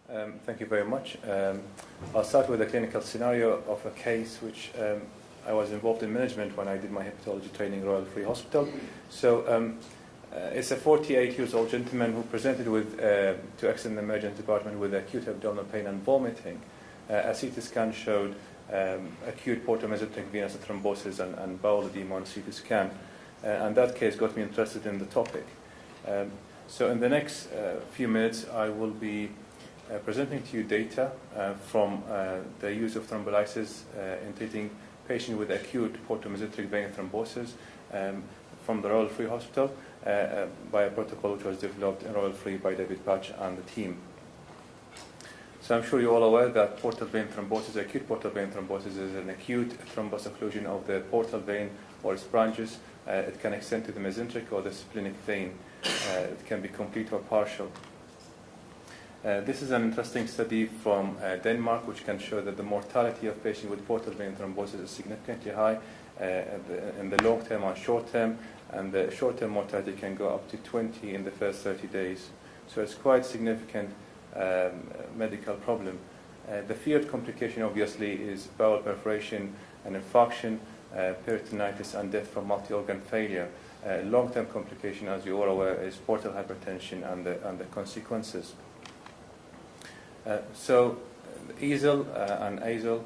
Thank you very much. I'll start with a clinical scenario of a case which I was involved in management when I did my hepatology training at Royal Free Hospital. So it's a 48-year-old gentleman who presented with to accident emergency department with acute abdominal pain and vomiting. A CT scan showed acute portal mesentric venous thrombosis and bowel edema on CT scan, and that case got me interested in the topic. So in the next few minutes, I will be presenting to you data from the use of thrombolysis in treating patients with acute portal mesentric vein thrombosis from the Royal Free Hospital by a protocol which was developed in Royal Free by David Patch and the team. So I'm sure you're all aware that portal vein thrombosis, acute portal vein thrombosis, is an acute thrombus occlusion of the portal vein or its branches. It can extend to the mesentric or the splenic vein. It can be complete or partial. This is an interesting study from Denmark, which can show that the mortality of patients with portal vein thrombosis is significantly high in the long term and short term, and the short term mortality can go up to 20 in the first 30 days. So it's quite significant medical problem. The feared complication obviously is bowel perforation and infarction, peritonitis and death from multi-organ failure. Long-term complication, as you're all aware, is portal hypertension and the consequences. So EASL and ASL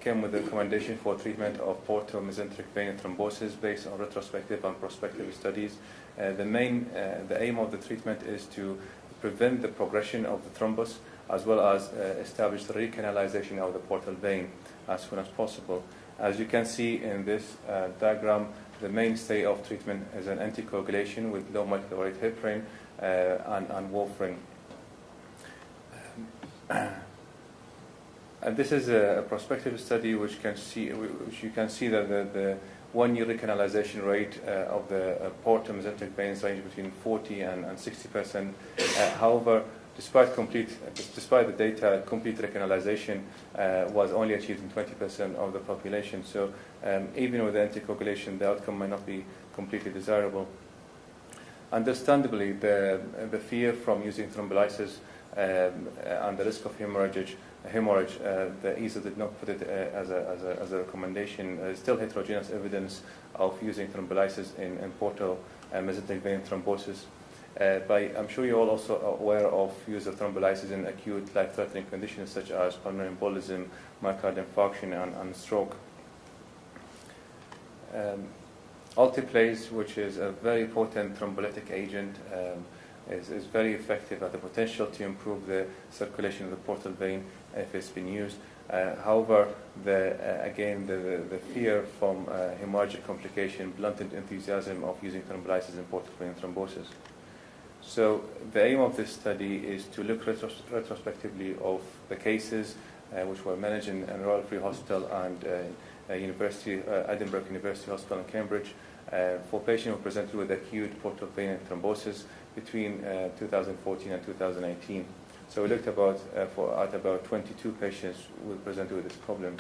came with a recommendation for treatment of portal mesentric vein thrombosis based on retrospective and prospective studies. The aim of the treatment is to prevent the progression of the thrombus, as well as establish the recanalization of the portal vein as soon as possible. As you can see in this diagram, the mainstay of treatment is an anticoagulation with low molecular weight heparin and warfarin. And this is a prospective study which you can see that the 1 year recanalization rate of the portal mesentric veins range between 40 and 60%. However, despite the data, complete recanalization was only achieved in 20% of the population. So even with anticoagulation, the outcome might not be completely desirable. Understandably, the fear from using thrombolysis and the risk of hemorrhage, the EASL did not put it as a recommendation. There is still heterogeneous evidence of using thrombolysis in portal mesenteric vein thrombosis. But I'm sure you're all also aware of use of thrombolysis in acute life-threatening conditions such as pulmonary embolism, myocardial infarction, and stroke. Alteplase, which is a very potent thrombolytic agent, is very effective at the potential to improve the circulation of the portal vein if it's been used. However, the fear from hemorrhagic complication blunted enthusiasm of using thrombolysis in portal vein thrombosis. So the aim of this study is to look retrospectively of the cases which were managed in Royal Free Hospital and Edinburgh University Hospital in Cambridge for patients who presented with acute portal vein thrombosis between 2014 and 2018. So we looked at about 22 patients who presented with this problem.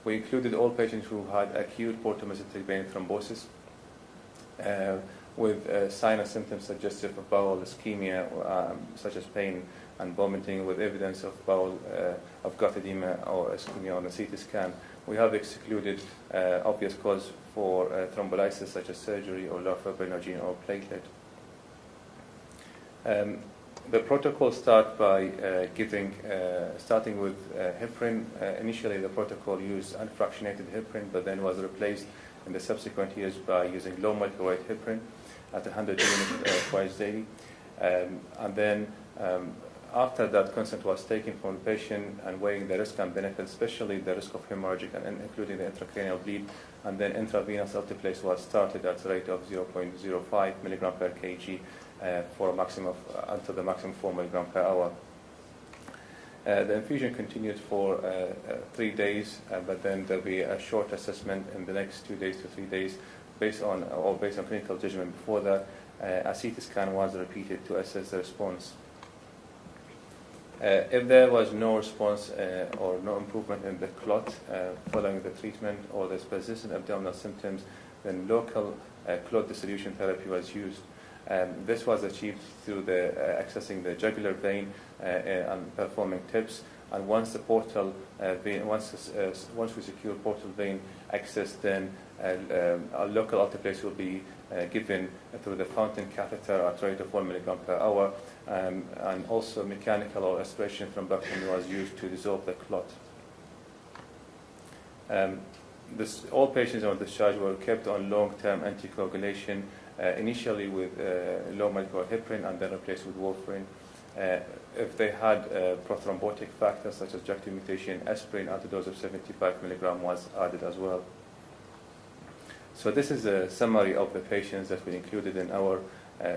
We included all patients who had acute portal mesenteric vein thrombosis with signs and symptoms suggestive of bowel ischemia, such as pain and vomiting, with evidence of gut edema or ischemia on the CT scan. We have excluded obvious cause for thrombolysis, such as surgery or low fibrinogen or platelet. The protocol starts by starting with heparin. Initially, the protocol used unfractionated heparin, but then was replaced in the subsequent years by using low molecular weight heparin at 100 units twice daily. And then after that consent was taken from the patient and weighing the risk and benefit, especially the risk of hemorrhagic and including the intracranial bleed, and then intravenous alteplase was started at a rate of 0.05 milligram per kg for a maximum until the maximum 4 milligram per hour. The infusion continued for 3 days, but then there'll be a short assessment in the next 2 days to 3 days based on clinical judgment. Before that, a CT scan was repeated to assess the response. If there was no response or no improvement in the clot following the treatment, or there's persistent abdominal symptoms, then local clot dissolution therapy was used. This was achieved through accessing the jugular vein and performing TIPS. And once the portal vein, once we secure portal vein access, then a local alteplase will be given through the fountain catheter at rate of 1 milligram per hour, and also mechanical or aspiration thrombectomy was used to dissolve the clot. All patients on discharge were kept on long-term anticoagulation, initially with low molecular heparin and then replaced with warfarin. If they had prothrombotic factors such as JAK2 mutation, aspirin at a dose of 75 milligram was added as well. So this is a summary of the patients that we included in our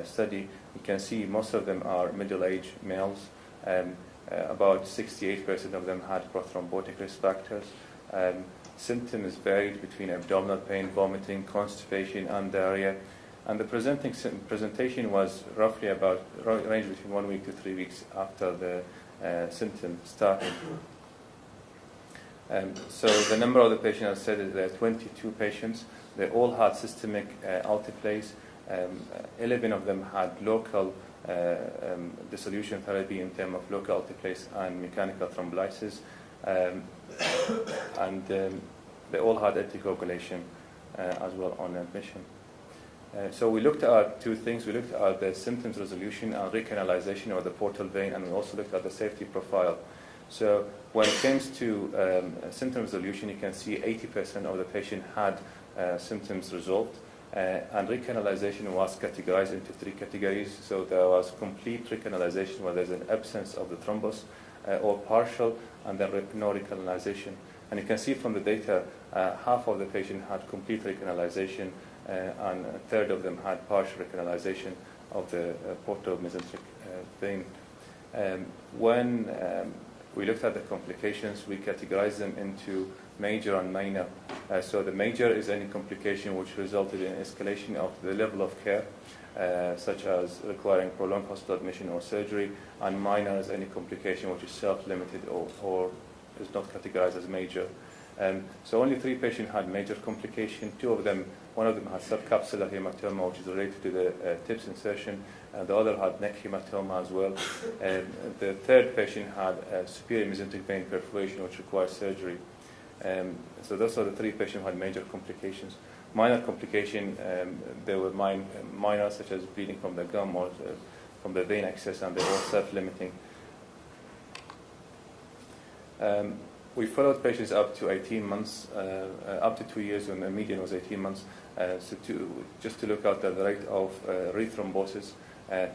study. You can see most of them are middle-aged males. About 68% of them had prothrombotic risk factors. Symptoms varied between abdominal pain, vomiting, constipation, and diarrhea. And the presentation was roughly about range between 1 week to 3 weeks after the symptom started. So the number of the patients, I said, is there are 22 patients. They all had systemic alteplase. 11 of them had local dissolution therapy in terms of local alteplase and mechanical thrombolysis. And they all had anticoagulation as well on admission. So we looked at two things. We looked at the symptoms resolution and recanalization of the portal vein, and we also looked at the safety profile. So when it comes to symptom resolution, you can see 80% of the patient had symptoms resolved, and recanalization was categorized into 3 categories. So there was complete recanalization, where there's an absence of the thrombus, or partial, and then no recanalization. And you can see from the data, half of the patient had complete recanalization, and a third of them had partial recanalization of the portal mesentric vein. When we looked at the complications, we categorized them into major and minor. So the major is any complication which resulted in escalation of the level of care, such as requiring prolonged hospital admission or surgery, and minor is any complication which is self-limited or is not categorized as major. So only 3 patients had major complication. One of them had subcapsular hematoma, which is related to the TIPS insertion, and the other had neck hematoma as well. The third patient had superior mesenteric vein perforation, which required surgery. So those are the 3 patients who had major complications. Minor complication, they were minor, such as bleeding from the gum or from the vein access, and they were self-limiting. We followed patients up to 18 months, up to 2 years, when the median was 18 months, just to look at the rate of rethrombosis.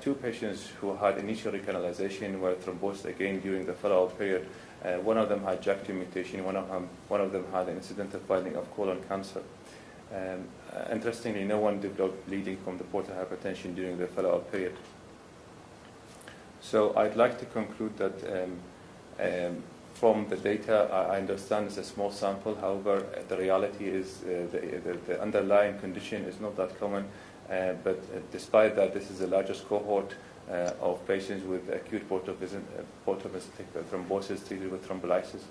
2 patients who had initial recanalization were thrombosed again during the follow-up period. One of them had JAK2 mutation, one of them had an incidental finding of colon cancer. Interestingly, no one developed bleeding from the portal hypertension during the follow-up period. So I'd like to conclude that from the data, I understand it's a small sample. However, the reality is the underlying condition is not that common. But despite that, this is the largest cohort of patients with acute portal mesenteric thrombosis treated with thrombolysis.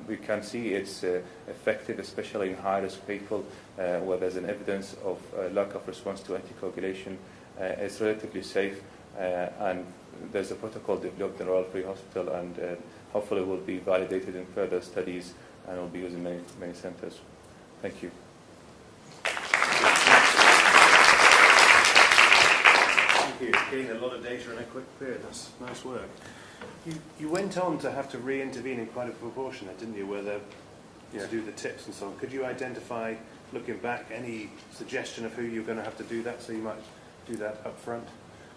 We can see it's effective, especially in high-risk people where there's an evidence of lack of response to anticoagulation. It's relatively safe, and there's a protocol developed in Royal Free Hospital, and hopefully will be validated in further studies and will be used in many centers. Thank you. Thank you. Getting a lot of data in a quick period. That's nice work. You went on to have to re-intervene in quite a proportion, didn't you, to do the tips and so on. Could you identify, looking back, any suggestion of who you're going to have to do that, so you might do that up front?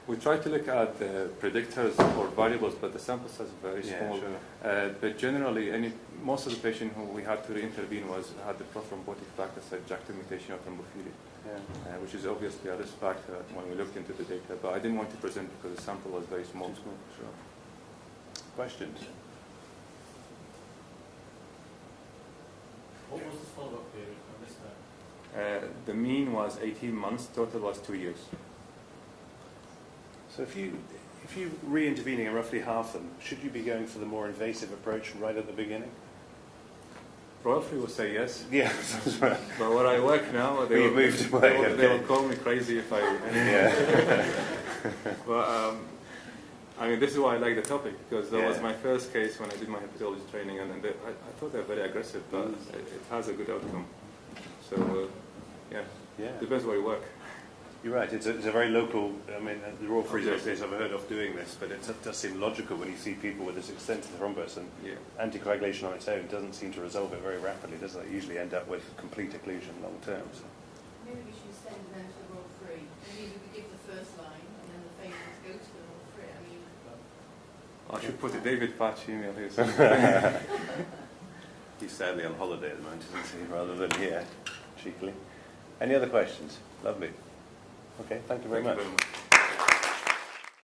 We try to look at the predictors or variables, but the sample size is very small. Sure. But generally, most of the patients who we had to re-intervene had the prothrombotic factors like JAK2 mutation or thrombophilia, which is obviously a risk factor when we looked into the data. But I didn't want to present because the sample was very small. Sure. Questions? What was the follow-up period? I missed that. The mean was 18 months, total was 2 years. So if you re-intervening in roughly half them, should you be going for the more invasive approach right at the beginning? Royal Free will say yes. Yeah. But where I work now, they You've moved away. they will call me crazy if I. But I mean, this is why I like the topic, because that was my first case when I did my hepatology training, and I thought they're very aggressive, but it has a good outcome. So depends where you work. You're right. It's a very local. I mean, the Royal Free Association I've heard of doing this, but it does seem logical when you see people with this extensive thrombus, and anticoagulation on its own doesn't seem to resolve it very rapidly, does it? Usually end up with complete occlusion long term. So. Maybe we should send them to the Royal Free. Maybe we could give the first line, and then the patients go to the Royal Free. I mean, I should put a David Patch email here. He's sadly on holiday at the moment, isn't he? Rather than here, cheekily. Any other questions? Lovely. Okay, thank you very much.